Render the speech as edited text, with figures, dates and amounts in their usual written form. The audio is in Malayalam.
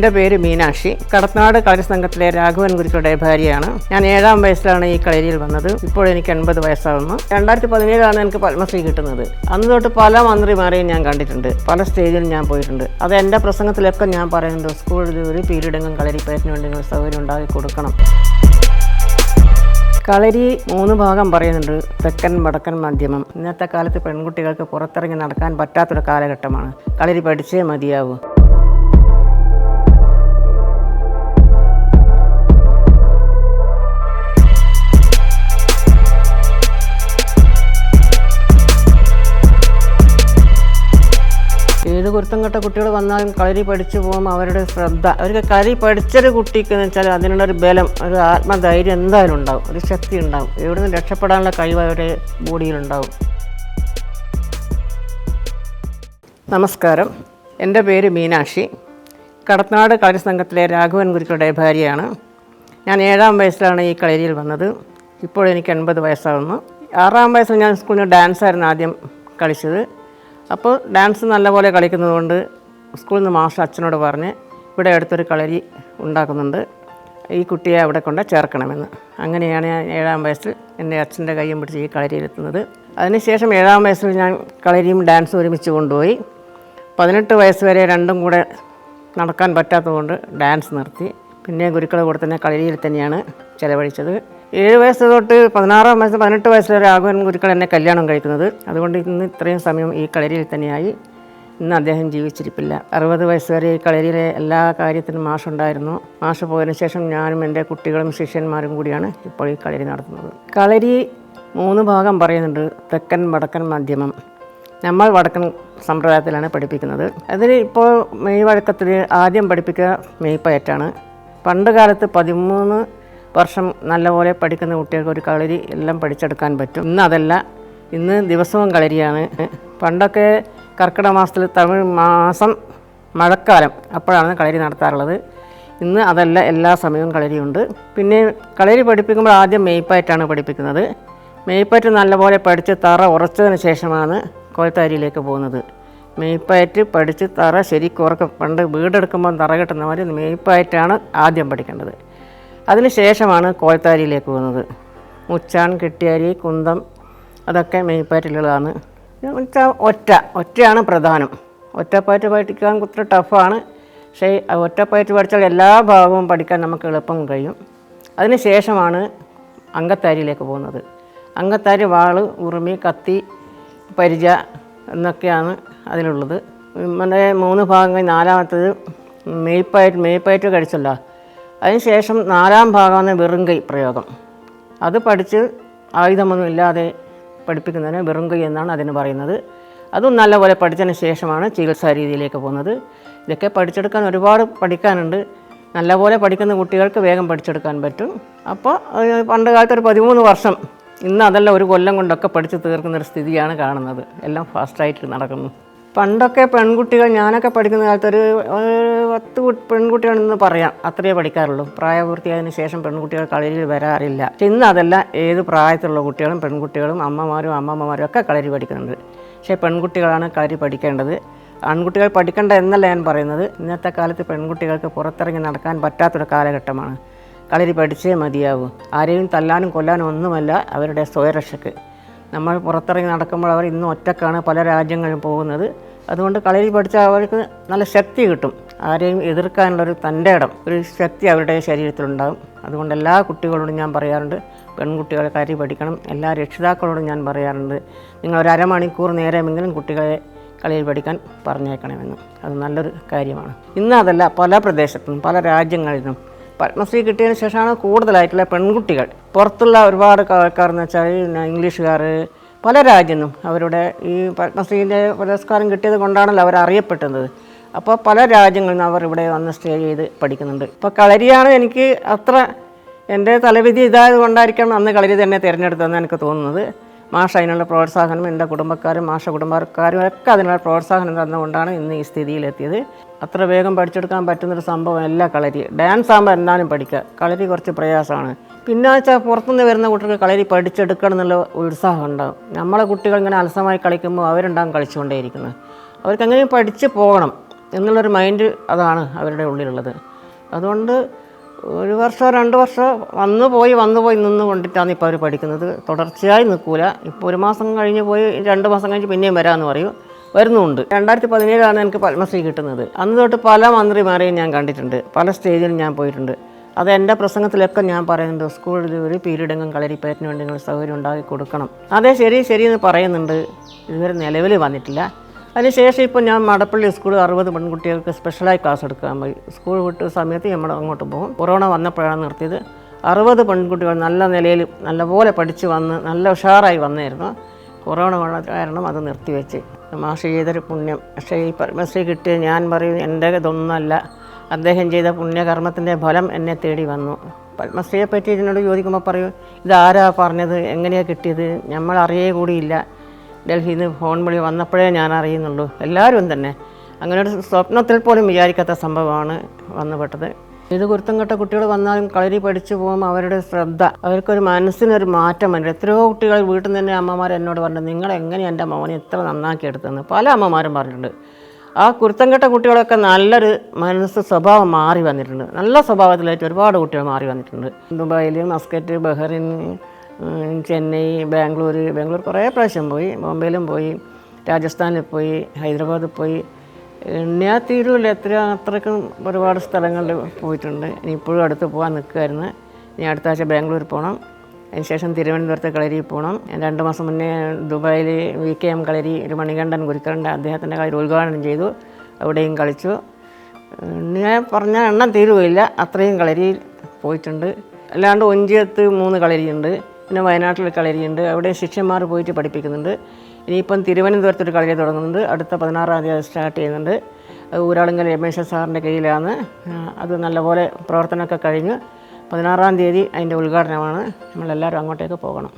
എൻ്റെ പേര് മീനാക്ഷി. കടത്തനാട് കളരി സംഘത്തിലെ രാഘവൻ ഗുരുക്കളുടെ ഭാര്യയാണ്. ഞാൻ 7ാം വയസ്സിലാണ് ഈ കളരിയിൽ വന്നത്. ഇപ്പോൾ എനിക്ക് 80 വയസ്സാവുന്നു. 2017 എനിക്ക് പത്മശ്രീ കിട്ടുന്നത്. അന്ന് തൊട്ട് പല മന്ത്രിമാരെയും ഞാൻ കണ്ടിട്ടുണ്ട്, പല സ്റ്റേജിലും ഞാൻ പോയിട്ടുണ്ട്. അത് എൻ്റെ പ്രസംഗത്തിലൊക്കെ ഞാൻ പറയുന്നുണ്ട്, സ്കൂളിൽ ഒരു പീരീഡെങ്കിലും കളരിപ്പയറ്റിന് വേണ്ടി സൗകര്യം ഉണ്ടാക്കി കൊടുക്കണം. കളരി 3 ഭാഗം പറയുന്നുണ്ട്: തെക്കൻ, വടക്കൻ, മധ്യമം. ഇന്നത്തെ കാലത്ത് പെൺകുട്ടികൾക്ക് പുറത്തിറങ്ങി നടക്കാൻ പറ്റാത്തൊരു കാലഘട്ടമാണ്. കളരി പഠിച്ചേ മതിയാവൂ. ഏത് കുരുത്തം കെട്ട കുട്ടികൾ വന്നാലും കളരി പഠിച്ചു പോകുമ്പോൾ അവരുടെ ശ്രദ്ധ, അവർക്ക് കളരി പഠിച്ചൊരു കുട്ടിക്ക് എന്ന് വെച്ചാൽ അതിനുള്ളൊരു ബലം, ഒരു ആത്മധൈര്യം എന്തായാലും ഉണ്ടാവും, ഒരു ശക്തി ഉണ്ടാവും. എവിടെ നിന്ന് രക്ഷപ്പെടാനുള്ള കഴിവ് അവരുടെ ബോഡിയിലുണ്ടാവും. നമസ്കാരം, എൻ്റെ പേര് മീനാക്ഷി. കടത്തനാട് കളരി സംഘത്തിലെ രാഘവൻ ഗുരുക്കളുടെ ഭാര്യയാണ്. ഞാൻ 7ാം വയസ്സിലാണ് ഈ കളരിയിൽ വന്നത്. ഇപ്പോൾ എനിക്ക് 80 വയസ്സാവുന്നു. 6ാം വയസ്സിൽ ഞാൻ സ്കൂളിൽ ഡാൻസായിരുന്നു ആദ്യം കളിച്ചത്. അപ്പോൾ ഡാൻസ് നല്ലപോലെ കളിക്കുന്നതുകൊണ്ട് സ്കൂളിൽ നിന്ന് മാസ്റ്റർ അച്ഛനോട് പറഞ്ഞ് ഇവിടെ അടുത്തൊരു കളരി ഉണ്ടാക്കുന്നുണ്ട്, ഈ കുട്ടിയെ അവിടെ കൊണ്ട് ചേർക്കണമെന്ന്. അങ്ങനെയാണ് ഞാൻ 7ാം വയസ്സിൽ എൻ്റെ അച്ഛൻ്റെ കയ്യും പിടിച്ച് ഈ കളരിയിലെത്തുന്നത്. അതിനുശേഷം 7ാം വയസ്സിൽ ഞാൻ കളരിയും ഡാൻസും ഒരുമിച്ച് കൊണ്ടുപോയി. 18 വയസ്സ് വരെ രണ്ടും കൂടെ നടക്കാൻ പറ്റാത്തതുകൊണ്ട് ഡാൻസ് നിർത്തി. പിന്നെ ഗുരുക്കളുടെ കൂടെ തന്നെ കളരിയിൽ തന്നെയാണ് ചിലവഴിച്ചത്. 7 വയസ്സ് തൊട്ട് 16ാം വയസ്സ് 18 വയസ്സ് വരെ രാഘവൻ ഗുരുക്കൾ എന്നെ കല്യാണം കഴിക്കുന്നത്. അതുകൊണ്ട് ഇന്ന് ഇത്രയും സമയം ഈ കളരിയിൽ തന്നെയായി. ഇന്ന് അദ്ദേഹം ജീവിച്ചിരിപ്പില്ല. 60 വയസ്സ് വരെ ഈ കളരിയിലെ എല്ലാ കാര്യത്തിനും മാഷുണ്ടായിരുന്നു. മാഷ് പോയതിനു ശേഷം ഞാനും എൻ്റെ കുട്ടികളും ശിഷ്യന്മാരും കൂടിയാണ് ഇപ്പോൾ ഈ കളരി നടത്തുന്നത്. കളരി 3 ഭാഗം പറയുന്നുണ്ട്: തെക്കൻ, വടക്കൻ, മധ്യമം. നമ്മൾ വടക്കൻ സമ്പ്രദായത്തിലാണ് പഠിപ്പിക്കുന്നത്. അതിൽ ഇപ്പോൾ മെയ് വഴക്കത്തിൽ ആദ്യം പഠിപ്പിക്കുക മെയ്പ്പയറ്റാണ്. പണ്ട് കാലത്ത് 13 വർഷം നല്ലപോലെ പഠിക്കുന്ന കുട്ടികൾക്ക് ഒരു കളരി എല്ലാം പഠിച്ചെടുക്കാൻ പറ്റും. ഇന്ന് അതല്ല, ഇന്ന് ദിവസവും കളരിയാണ്. പണ്ടൊക്കെ കർക്കിടക മാസത്തിൽ തമിഴ് മാസം മഴക്കാലം അപ്പോഴാണ് കളരി നടത്താറുള്ളത്. ഇന്ന് അതല്ല, എല്ലാ സമയവും കളരിയുണ്ട്. പിന്നെ കളരി പഠിപ്പിക്കുമ്പോൾ ആദ്യം മെയ്പ്പയറ്റാണ് പഠിപ്പിക്കുന്നത്. മെയ്പ്പയറ്റ് നല്ലപോലെ പഠിച്ച് തറ ഉറച്ചതിന് ശേഷമാണ് കോൽത്താരിയിലേക്ക് പോകുന്നത്. മെയ്പ്പയറ്റ് പഠിച്ച് തറ ശരിക്കും ഉറക്കം, പണ്ട് വീടെടുക്കുമ്പോൾ തറ കെട്ടുന്ന മാതിരി മെയ്പ്പയറ്റാണ് ആദ്യം പഠിക്കേണ്ടത്. അതിന് ശേഷമാണ് കോൽത്താരിയിലേക്ക് പോകുന്നത്. മുച്ചാൻ, കെട്ടിയാരി, കുന്തം അതൊക്കെ മെയ്പ്പയറ്റിലുള്ളതാണ്. ഒറ്റയാണ് പ്രധാനം. ഒറ്റപ്പയറ്റ് പഠിക്കാൻ കുത്തിരി ടഫാണ്. പക്ഷേ ഒറ്റപ്പയറ്റ് പഠിച്ചാൽ എല്ലാ ഭാഗവും പഠിക്കാൻ നമുക്ക് എളുപ്പം കഴിയും. അതിന് ശേഷമാണ് അങ്കത്താരിയിലേക്ക് പോകുന്നത്. അങ്കത്താരി വാള്, ഉറുമി, കത്തി, പരിച എന്നൊക്കെയാണ് അതിലുള്ളത്. നമ്മുടെ 3 ഭാഗങ്ങൾ 4ാമത്തേത് മെയ്പ്പയറ്റ് കഴിച്ചല്ലോ. അതിനുശേഷം 4ാം ഭാഗമാണ് വെറുങ്കൈ പ്രയോഗം. അത് പഠിച്ച് ആയുധമൊന്നും ഇല്ലാതെ പഠിപ്പിക്കുന്നതിന് വെറുങ്കൈ എന്നാണ് അതിന് പറയുന്നത്. അതും നല്ലപോലെ പഠിച്ചതിന് ശേഷമാണ് ചികിത്സാ രീതിയിലേക്ക് പോകുന്നത്. ഇതൊക്കെ പഠിച്ചെടുക്കാൻ ഒരുപാട് പഠിക്കാനുണ്ട്. നല്ലപോലെ പഠിക്കുന്ന കുട്ടികൾക്ക് വേഗം പഠിച്ചെടുക്കാൻ പറ്റും. അപ്പോൾ പണ്ട് കാലത്ത് ഒരു 13 വർഷം, ഇന്ന് അതല്ല, 1 കൊല്ലം കൊണ്ടൊക്കെ പഠിച്ച് തീർക്കുന്നൊരു സ്ഥിതിയാണ് കാണുന്നത്. എല്ലാം ഫാസ്റ്റായിട്ട് നടക്കുന്നു. പണ്ടൊക്കെ പെൺകുട്ടികൾ, ഞാനൊക്കെ പഠിക്കുന്ന കാലത്ത് ഒരു 10 പെൺകുട്ടികളെന്ന് പറയാം, അത്രയേ പഠിക്കാറുള്ളൂ. പ്രായപൂർത്തിയായതിനു ശേഷം പെൺകുട്ടികൾ കളരിയിൽ വരാറില്ല. ഇന്ന് അതല്ല, ഏത് പ്രായത്തിലുള്ള കുട്ടികളും പെൺകുട്ടികളും അമ്മമാരും അമ്മമ്മമാരും ഒക്കെ കളരി പഠിക്കുന്നുണ്ട്. പക്ഷേ പെൺകുട്ടികളാണ് കളരി പഠിക്കേണ്ടത്. ആൺകുട്ടികൾ പഠിക്കേണ്ട എന്നല്ല ഞാൻ പറയുന്നത്. ഇന്നത്തെ കാലത്ത് പെൺകുട്ടികൾക്ക് പുറത്തിറങ്ങി നടക്കാൻ പറ്റാത്തൊരു കാലഘട്ടമാണ്. കളരി പഠിച്ചേ മതിയാവൂ. ആരെയും തല്ലാനും കൊല്ലാനും ഒന്നുമല്ല, അവരുടെ സ്വയരക്ഷയ്ക്ക്. നമ്മൾ പുറത്തിറങ്ങി നടക്കുമ്പോൾ അവർ ഇന്ന് ഒറ്റക്കാണ് പല രാജ്യങ്ങളിലും പോകുന്നത്. അതുകൊണ്ട് കളരി പഠിച്ചാൽ അവർക്ക് നല്ല ശക്തി കിട്ടും. ആരെയും എതിർക്കാനുള്ളൊരു തൻ്റെ ഇടം, ഒരു ശക്തി അവരുടെ ശരീരത്തിലുണ്ടാകും. അതുകൊണ്ട് എല്ലാ കുട്ടികളോടും ഞാൻ പറയാറുണ്ട്, പെൺകുട്ടികളെ കളരി പഠിക്കണം. എല്ലാ രക്ഷിതാക്കളോടും ഞാൻ പറയാറുണ്ട്, നിങ്ങൾ ഒരു അരമണിക്കൂർ നേരമെങ്കിലും കുട്ടികളെ കളരി പഠിക്കാൻ പറഞ്ഞേക്കണമെന്ന്. അത് നല്ലൊരു കാര്യമാണ്. ഇന്ന് അതല്ല, പല പ്രദേശത്തും പല രാജ്യങ്ങളിലും പത്മശ്രീ കിട്ടിയതിന് ശേഷമാണ് കൂടുതലായിട്ടുള്ള പെൺകുട്ടികൾ. പുറത്തുള്ള ഒരുപാട് ആൾക്കാർ എന്ന് വെച്ചാൽ ഇംഗ്ലീഷുകാർ, പല രാജ്യത്തും അവരുടെ ഈ പത്മശ്രീൻ്റെ പുരസ്കാരം കിട്ടിയത് കൊണ്ടാണല്ലോ അവർ അറിയപ്പെടുന്നത്. അപ്പോൾ പല രാജ്യങ്ങളിൽ നിന്ന് അവർ ഇവിടെ വന്ന് സ്റ്റേ ചെയ്ത് പഠിക്കുന്നുണ്ട്. ഇപ്പോൾ കളരിയാണ് എനിക്ക് അത്ര, എൻ്റെ തലവിധി ഇതായത് കൊണ്ടായിരിക്കണം അന്ന് കളരി തന്നെ തിരഞ്ഞെടുത്തതെന്ന് എനിക്ക് തോന്നുന്നത്. മാഷ് അതിനുള്ള പ്രോത്സാഹനം, എൻ്റെ കുടുംബക്കാരും മാഷ കുടുംബക്കാരും ഒക്കെ അതിനുള്ള പ്രോത്സാഹനം തന്നുകൊണ്ടാണ് ഇന്ന് ഈ സ്ഥിതിയിലെത്തിയത്. അത്ര വേഗം പഠിച്ചെടുക്കാൻ പറ്റുന്നൊരു സംഭവമല്ല കളരി. ഡാൻസ് ആകുമ്പോൾ എന്നാലും പഠിക്കുക, കളരി കുറച്ച് പ്രയാസമാണ്. പിന്നെ വെച്ചാൽ പുറത്തുനിന്ന് വരുന്ന കുട്ടികൾക്ക് കളരി പഠിച്ചെടുക്കണം എന്നുള്ള ഉത്സാഹം ഉണ്ടാകും. നമ്മളെ കുട്ടികൾ ഇങ്ങനെ അലസമായി കളിക്കുമ്പോൾ അവരുണ്ടാകും കളിച്ചുകൊണ്ടേയിരിക്കുന്നത്. അവർക്ക് എങ്ങനെയും പഠിച്ച് പോകണം. എന്നുള്ളൊരു മൈൻഡ് അതാണ് അവരുടെ ഉള്ളിലുള്ളത്. അതുകൊണ്ട് 1 വർഷമോ 2 വർഷമോ വന്നു പോയി നിന്ന് കൊണ്ടിട്ടാണ് ഇപ്പോൾ അവർ പഠിക്കുന്നത്. തുടർച്ചയായി നിൽക്കില്ല. ഇപ്പോൾ 1 മാസം കഴിഞ്ഞ് പോയി 2 മാസം കഴിഞ്ഞ് പിന്നെയും വരാമെന്ന് പറയും, വരുന്നുമുണ്ട്. 2017 എനിക്ക് പത്മശ്രീ കിട്ടുന്നത്. അന്ന് തൊട്ട് പല മന്ത്രിമാരെയും ഞാൻ കണ്ടിട്ടുണ്ട്, പല സ്റ്റേജിലും ഞാൻ പോയിട്ടുണ്ട്. അത് എൻ്റെ പ്രസംഗത്തിലൊക്കെ ഞാൻ പറയുന്നുണ്ട്, സ്കൂളിൽ ഒരു പീരീഡെങ്കിലും കളരിപ്പയറ്റിന് വേണ്ടി നിങ്ങൾ സൗകര്യം ഉണ്ടാക്കി കൊടുക്കണം. അതേ ശരി എന്ന് പറയുന്നുണ്ട്. ഇതുവരെ നിലവിൽ വന്നിട്ടില്ല. അതിനുശേഷം ഇപ്പോൾ ഞാൻ മടപ്പള്ളി സ്കൂൾ 60 പെൺകുട്ടികൾക്ക് സ്പെഷ്യലായി ക്ലാസ് എടുക്കാൻ പോയി. സ്കൂൾ വിട്ട സമയത്ത് നമ്മൾ അങ്ങോട്ട് പോകും. കൊറോണ വന്നപ്പോഴാണ് നിർത്തിയത്. 60 പെൺകുട്ടികൾ നല്ല നിലയിൽ നല്ലപോലെ പഠിച്ച് വന്ന് നല്ല ഉഷാറായി വന്നായിരുന്നു. കൊറോണ കാരണം അത് നിർത്തിവെച്ച്. മാഷ് ചെയ്തൊരു പുണ്യം. പക്ഷേ ഈ പത്മശ്രീ കിട്ടിയ ഞാൻ പറയും എൻ്റെ ഇതൊന്നുമല്ല, അദ്ദേഹം ചെയ്ത പുണ്യകർമ്മത്തിൻ്റെ ഫലം എന്നെ തേടി വന്നു. പത്മശ്രീയെ പറ്റി ഇതിനോട് ചോദിക്കുമ്പോൾ പറയും, ഇതാരാ പറഞ്ഞത്, എങ്ങനെയാണ് കിട്ടിയത്, നമ്മൾ അറിയേ കൂടിയില്ല. ഡൽഹിയിൽ നിന്ന് ഫോൺ വിളി വന്നപ്പോഴേ ഞാൻ അറിയുന്നുള്ളൂ. എല്ലാവരും തന്നെ അങ്ങനെ ഒരു സ്വപ്നത്തിൽ പോലും വിചാരിക്കാത്ത സംഭവമാണ് വന്നുപെട്ടത്. ഇത് കുരുത്തം കെട്ട കുട്ടികൾ വന്നാലും കളരി പഠിച്ചു പോകുമ്പോൾ അവരുടെ ശ്രദ്ധ, അവർക്കൊരു മനസ്സിനൊരു മാറ്റം വരും. എത്രയോ കുട്ടികൾ വീട്ടിൽ നിന്ന് തന്നെ അമ്മമാർ എന്നോട് പറഞ്ഞു, നിങ്ങളെങ്ങനെ എൻ്റെ മോനെ ഇത്ര നന്നാക്കി എടുത്തെന്ന് പല അമ്മമാരും പറഞ്ഞിട്ടുണ്ട്. ആ കുരുത്തം കെട്ട കുട്ടികളൊക്കെ നല്ലൊരു സ്വഭാവം മാറി വന്നിട്ടുണ്ട്. നല്ല സ്വഭാവത്തിലായിട്ട് ഒരുപാട് കുട്ടികൾ മാറി വന്നിട്ടുണ്ട്. ദുബായിൽ, മസ്കറ്റ്, ബഹ്റിൻ, ചെന്നൈ, ബാംഗ്ലൂർ കുറേ പ്രാവശ്യം പോയി. ബോംബെയിലും പോയി, രാജസ്ഥാനിൽ പോയി, ഹൈദരാബാദിൽ പോയി. എണ്ണിയാ തീരുമില്ല, അത്രയ്ക്കും ഒരുപാട് സ്ഥലങ്ങളിൽ പോയിട്ടുണ്ട്. ഇനി ഇപ്പോഴും അടുത്ത് പോകാൻ നിൽക്കുമായിരുന്നു. ഇനി അടുത്ത ആഴ്ച ബാംഗ്ലൂർ പോകണം. അതിനുശേഷം തിരുവനന്തപുരത്തെ കളരിയിൽ പോകണം. 2 മാസം മുന്നേ ദുബായിൽ VKM കളരി, ഒരു മണികണ്ഠൻ ഗുരുക്കറിൻ്റെ അദ്ദേഹത്തിൻ്റെ കളരി ഉദ്ഘാടനം ചെയ്തു. അവിടെയും കളിച്ചു. ഞാൻ പറഞ്ഞാൽ എണ്ണം തീരുകയില്ല, അത്രയും കളരിയിൽ പോയിട്ടുണ്ട്. അല്ലാണ്ട് ഒഞ്ചിയത്ത് 3 കളരിയുണ്ട്, പിന്നെ വയനാട്ടിൽ കളരിയുണ്ട്. അവിടെ ശിഷ്യന്മാർ പോയിട്ട് പഠിപ്പിക്കുന്നുണ്ട്. ഇനിയിപ്പം തിരുവനന്തപുരത്തൊരു കളരി തുടങ്ങുന്നുണ്ട്, അടുത്ത 16-ാം തീയതി സ്റ്റാർട്ട് ചെയ്യുന്നുണ്ട്. ഊരാളുങ്കൽ രമേശ സാറിൻ്റെ കയ്യിലാണ്. അത് നല്ലപോലെ പ്രവർത്തനമൊക്കെ കഴിഞ്ഞ് 16-ാം തീയതി അതിൻ്റെ ഉദ്ഘാടനമാണ്. നമ്മളെല്ലാവരും അങ്ങോട്ടേക്ക് പോകണം.